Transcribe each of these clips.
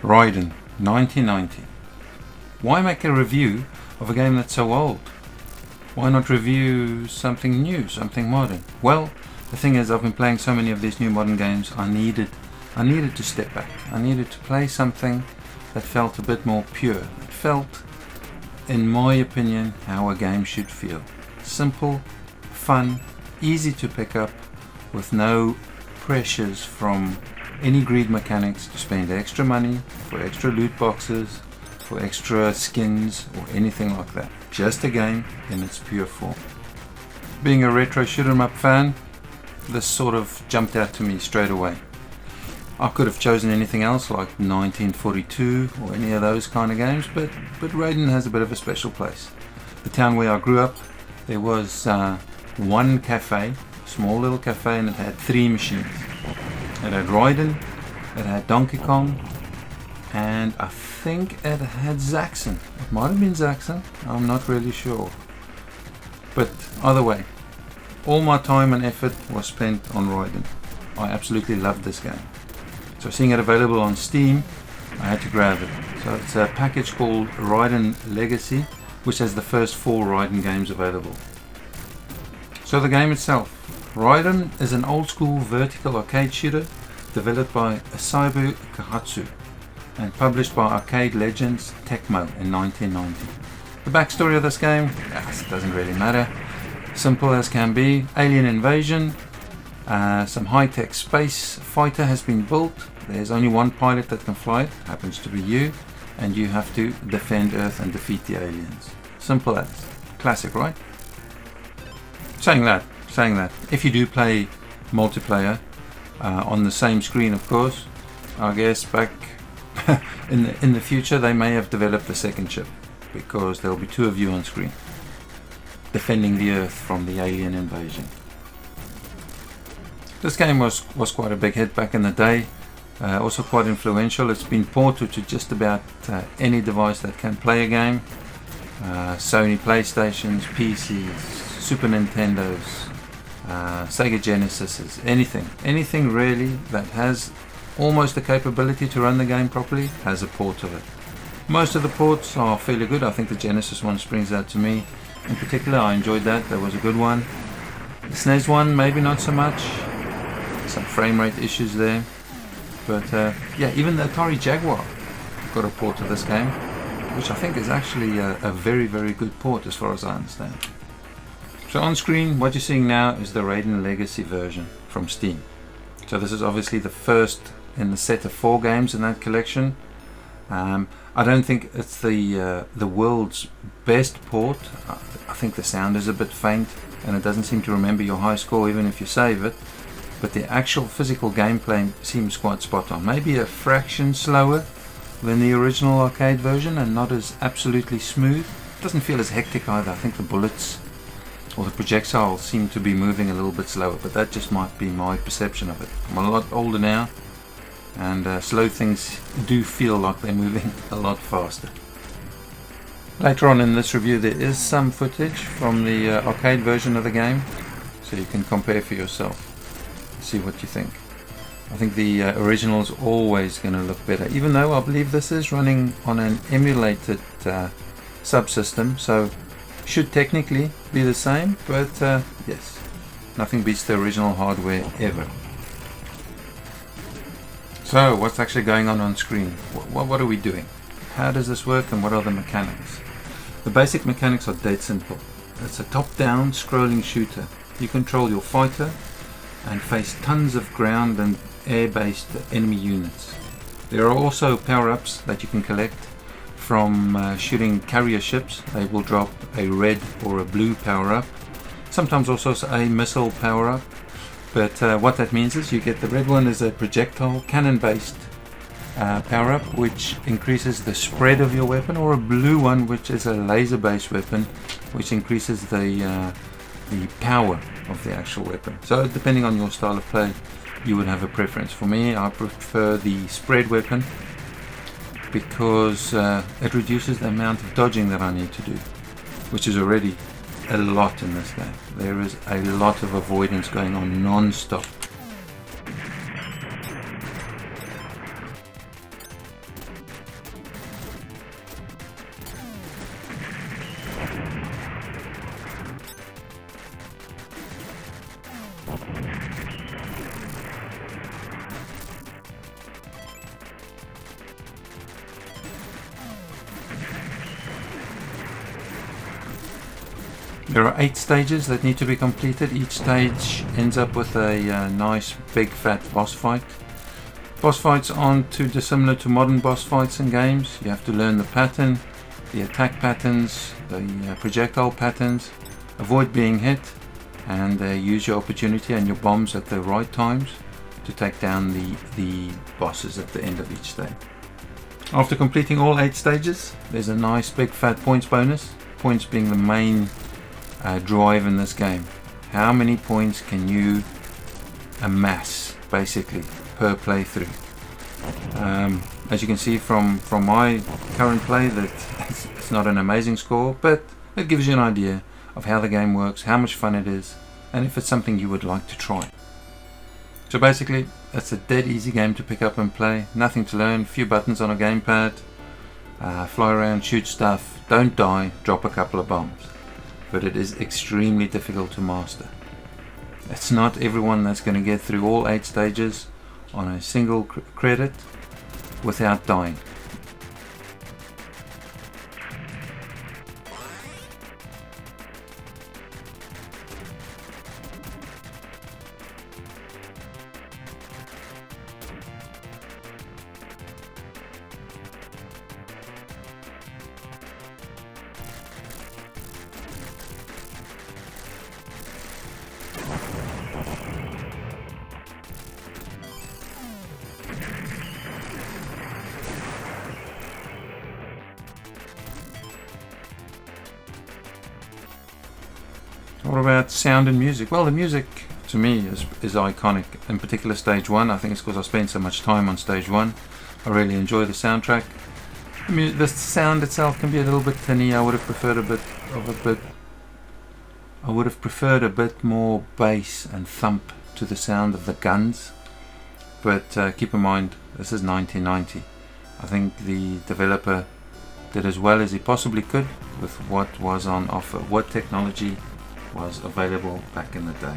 Raiden, 1990. Why make a review of a game that's so old? Why not review something new, something modern? Well, the thing is, I've been playing so many of these new modern games, I needed to step back. I needed to play something that felt a bit more pure. It felt, in my opinion, how a game should feel. Simple, fun, easy to pick up, with no pressures from any greed mechanics to spend extra money for extra loot boxes, for extra skins or anything like that. Just a game in its pure form. Being a retro shoot 'em up fan, this sort of jumped out to me straight away. I could have chosen anything else like 1942 or any of those kind of games, but Raiden has a bit of a special place. The town where I grew up, there was one cafe, small little cafe, and it had 3 machines. It had Raiden, it had Donkey Kong, and I think it had Zaxxon. It might have been Zaxxon, I'm not really sure. But either way, all my time and effort was spent on Raiden. I absolutely loved this game. So seeing it available on Steam, I had to grab it. So it's a package called Raiden Legacy, which has the first 4 Raiden games available. So the game itself. Raiden is an old school vertical arcade shooter developed by Asabu Kahatsu and published by Arcade Legends Tecmo in 1990. The backstory of this game, it doesn't really matter. Simple as can be. Alien invasion, some high-tech space fighter has been built. There's only one pilot that can fly it, happens to be you, and you have to defend Earth and defeat the aliens. Simple as. Classic, right? Saying that, if you do play multiplayer on the same screen, of course, I guess back in the future they may have developed a second chip, because there'll be 2 of you on screen defending the Earth from the alien invasion. This game was quite a big hit back in the day, also quite influential. It's been ported to just about any device that can play a game. Sony PlayStations, PCs, Super Nintendos, Sega Genesises, anything really that has almost the capability to run the game properly has a port of it. Most of the ports are fairly good. I think the Genesis one springs out to me. In particular, I enjoyed that. That was a good one. The SNES one, maybe not so much. Some frame rate issues there. But yeah, even the Atari Jaguar got a port of this game, which I think is actually a very, very good port as far as I understand. So on screen, what you're seeing now is the Raiden Legacy version from Steam. So this is obviously the first in the set of 4 games in that collection. I don't think it's the world's best port. I think the sound is a bit faint and it doesn't seem to remember your high score even if you save it. But the actual physical gameplay seems quite spot on. Maybe a fraction slower than the original arcade version and not as absolutely smooth. It doesn't feel as hectic either. I think the bullets or the projectiles seem to be moving a little bit slower, but that just might be my perception of it. I'm a lot older now, and slow things do feel like they're moving a lot faster. Later on in this review there is some footage from the arcade version of the game, so you can compare for yourself. See what you think. I think the original is always going to look better, even though I believe this is running on an emulated subsystem, so should technically be the same, but yes, nothing beats the original hardware ever. So what's actually going on screen? What are we doing? How does this work and what are the mechanics? The basic mechanics are dead simple. It's a top-down scrolling shooter. You control your fighter and face tons of ground and air-based enemy units. There are also power-ups that you can collect from shooting carrier ships. They will drop a red or a blue power-up, sometimes also a missile power-up, but what that means is you get the red one as a projectile cannon-based power-up which increases the spread of your weapon, or a blue one which is a laser-based weapon which increases the power of the actual weapon. So depending on your style of play you would have a preference. For me, I prefer the spread weapon because it reduces the amount of dodging that I need to do, which is already a lot in this game. There is a lot of avoidance going on non-stop. There are 8 stages that need to be completed. Each stage ends up with a nice big fat boss fight. Boss fights aren't too dissimilar to modern boss fights in games. You have to learn the pattern, the attack patterns, the projectile patterns, avoid being hit, and use your opportunity and your bombs at the right times to take down the bosses at the end of each stage. After completing all 8 stages, there's a nice big fat points bonus, points being the main drive in this game. How many points can you amass basically per playthrough? As you can see from my current play, that it's not an amazing score, but it gives you an idea of how the game works, how much fun it is, and if it's something you would like to try. So basically it's a dead easy game to pick up and play. Nothing to learn, few buttons on a gamepad, fly around, shoot stuff, don't die, drop a couple of bombs. But it is extremely difficult to master. It's not everyone that's going to get through all 8 stages on a single credit without dying. What about sound and music? Well, the music to me is iconic. In particular stage 1, I think it's because I spent so much time on stage 1. I really enjoy the soundtrack. The sound itself can be a little bit tinny. I would have preferred a bit more bass and thump to the sound of the guns. But keep in mind, this is 1990. I think the developer did as well as he possibly could with what was on offer, what technology was available back in the day.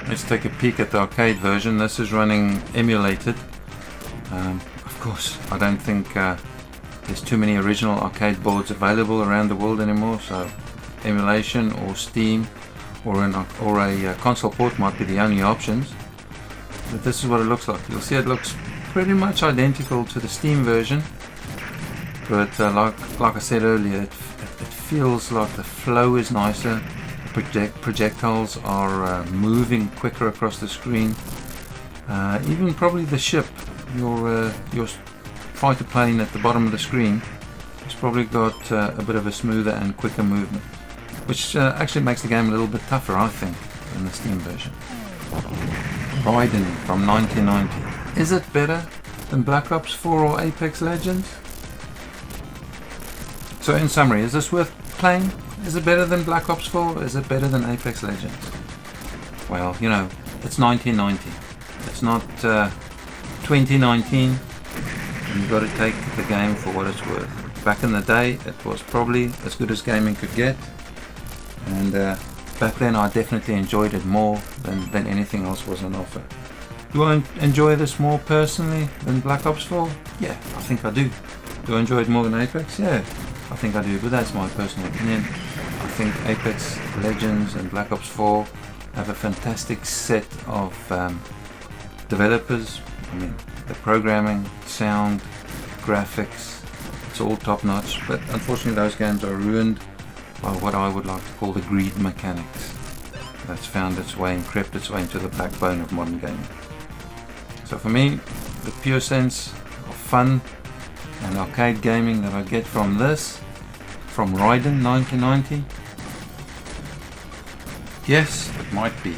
Let's take a peek at the arcade version. This is running emulated. Of course, I don't think there's too many original arcade boards available around the world anymore, so emulation or Steam or a console port might be the only options. But this is what it looks like. You'll see it looks pretty much identical to the Steam version, but like I said earlier, it feels like the flow is nicer. Projectiles are moving quicker across the screen. Even probably the ship, your fighter plane at the bottom of the screen, has probably got a bit of a smoother and quicker movement, which actually makes the game a little bit tougher, I think, than the Steam version. Raiden from 1990. Is it better than Black Ops 4 or Apex Legends? So in summary, is this worth playing? Is it better than Black Ops 4? Is it better than Apex Legends? Well, you know, it's 1990. It's not 2019. And you've got to take the game for what it's worth. Back in the day, it was probably as good as gaming could get. And back then I definitely enjoyed it more than anything else was on offer. Do I enjoy this more personally than Black Ops 4? Yeah, I think I do. Do I enjoy it more than Apex? Yeah, I think I do, but that's my personal opinion. I think Apex Legends and Black Ops 4 have a fantastic set of developers. I mean, the programming, sound, graphics, it's all top notch, but unfortunately those games are ruined by what I would like to call the greed mechanics that's found its way and crept its way into the backbone of modern gaming. So for me, the pure sense of fun and arcade gaming that I get from this, from Raiden 1990, yes, it might be